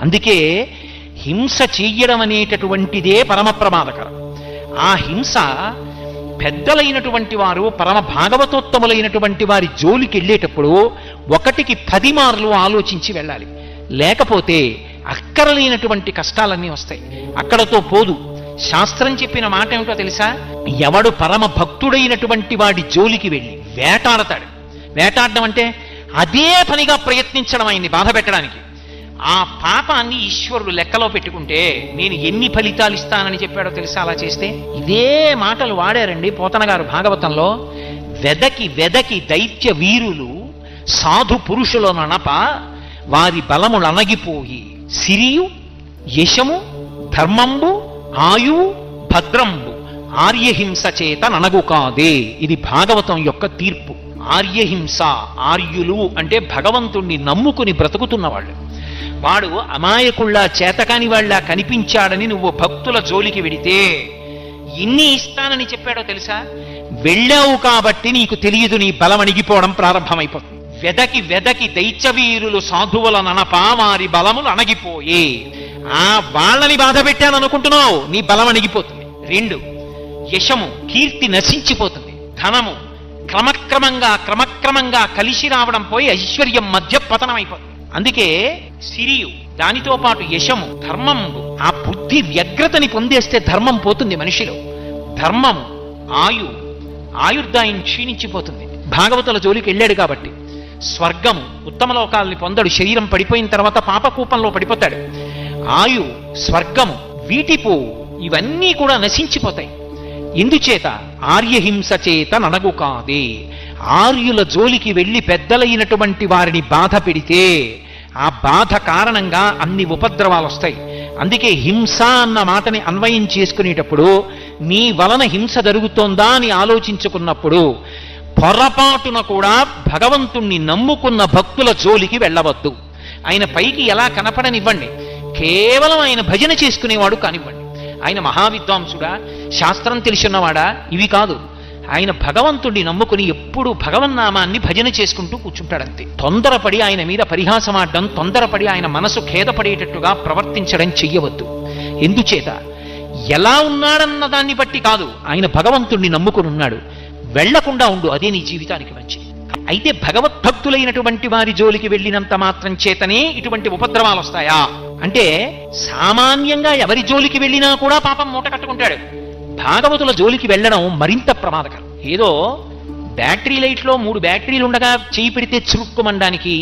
అందుకే హింస చెయ్యడం అనేటటువంటిదే పరమ ప్రమాదకరం. ఆ హింస పెద్దలైనటువంటి వారు పరమ భాగవతోత్తములైనటువంటి వారి జోలికి వెళ్ళేటప్పుడు 1కి 10 మార్లు ఆలోచించి వెళ్ళాలి. లేకపోతే అక్కరలేనటువంటి కష్టాలన్నీ వస్తాయి. అక్కడతో పోదు. శాస్త్రం చెప్పిన మాట ఏమిటో తెలుసా? ఎవడు పరమ భక్తుడైనటువంటి వాడి జోలికి వెళ్ళి వేటాడతాడు. వేటాడడం అంటే అదే పనిగా ప్రయత్నించడం, ఆయన్ని బాధ పెట్టడానికి. ఆ పాపాన్ని ఈశ్వరుడు లెక్కలో పెట్టుకుంటే నేను ఎన్ని ఫలితాలు ఇస్తానని చెప్పాడో తెలుసా? అలా చేస్తే ఇదే మాటలు వాడారండి పోతన గారు భాగవతంలో. వెదకి వెదకి దైత్య వీరులు సాధు పురుషులను ననప వారి బలములనగిపోయి సిరియు యశము ధర్మంబు ఆయువు భద్రంబు ఆర్యహింస చేత ననగు కాదే. ఇది భాగవతం యొక్క తీర్పు. ఆర్యహింస, ఆర్యులు అంటే భగవంతుణ్ణి నమ్ముకుని బ్రతుకుతున్నవాళ్ళు. వాడు అమాయకుళ్ళ చేతకాని వాళ్ళ కనిపించాడని నువ్వు భక్తుల జోలికి వెడితే ఎన్ని ఇస్తానని చెప్పాడో తెలుసా? వెళ్ళావు కాబట్టి నీకు తెలియదు, నీ బలం అణిగిపోవడం ప్రారంభమైపోతుంది. వెదకి వెదకి దైత్యవీరులు సాధువుల ననపా వారి బలములు అణగిపోయే. ఆ వాళ్ళని బాధ పెట్టాననుకుంటున్నావు, నీ బలం అణిగిపోతుంది. 2 యశము, కీర్తి నశించిపోతుంది. ధనము క్రమక్రమంగా కలిసి రావడం పోయి ఐశ్వర్యం మధ్య పతనమైపోతుంది. అందుకే సిరియు, దానితో పాటు యశము, ధర్మము, ఆ బుద్ధి వ్యగ్రతని పొందేస్తే ధర్మం పోతుంది మనిషిలో. ధర్మము, ఆయుర్దాయం క్షీణించిపోతుంది. భాగవతుల జోలికి వెళ్ళాడు కాబట్టి. స్వర్గము, ఉత్తమ లోకాలని పొందడు. శరీరం పడిపోయిన తర్వాత పాపకూపంలో పడిపోతాడు. స్వర్గము, వీటిపో ఇవన్నీ కూడా నశించిపోతాయి. ఎందుచేత? ఆర్యహింస చేత ననగు కాదే. ఆర్యుల జోలికి వెళ్ళి పెద్దలైనటువంటి వారిని బాధ పెడితే ఆ బాధ కారణంగా అన్ని ఉపద్రవాలు వస్తాయి. అందుకే హింస అన్న మాటని అన్వయం చేసుకునేటప్పుడు నీ వలన హింస జరుగుతోందా అని ఆలోచించుకున్నప్పుడు పొరపాటున కూడా భగవంతుణ్ణి నమ్ముకున్న భక్తుల జోలికి వెళ్ళవద్దు. ఆయన పైకి ఎలా కనపడనివ్వండి, కేవలం ఆయన భజన చేసుకునేవాడు కానివ్వండి. ఆయన మహావిద్వాంసుడా, శాస్త్రం తెలిసినవాడా, ఇవి కాదు. ఆయన భగవంతుడిని నమ్ముకుని ఎప్పుడు భగవన్నామాన్ని భజన చేసుకుంటూ కూర్చుంటాడంతే. తొందరపడి ఆయన మీద పరిహాసమాడడం, తొందరపడి ఆయన మనసు ఖేదపడేటట్టుగా ప్రవర్తించడం చెయ్యవద్దు. ఎందుచేత? ఎలా ఉన్నాడన్న దాన్ని బట్టి కాదు, ఆయన భగవంతుణ్ణి నమ్ముకుని ఉన్నాడు. వెళ్లకుండా ఉండు, అదే నీ జీవితానికి మంచిది. అయితే భగవద్భక్తులైనటువంటి వారి జోలికి వెళ్ళినంత మాత్రం చేతనే ఇటువంటి ఉపద్రవాలు వస్తాయా అంటే, సామాన్యంగా ఎవరి జోలికి వెళ్ళినా కూడా పాపం మూట కట్టుకుంటాడు. భాగవతుల జోలికి వెళ్ళడం మరింత ప్రమాదకరం. ఏదో బ్యాటరీ లైట్లో 3 బ్యాటరీలు ఉండగా చేయి పెడితే చురుక్కుమనడానికి,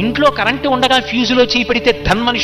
ఇంట్లో కరెంటు ఉండగా ఫ్యూజులో చేయి పెడితే ధన్మని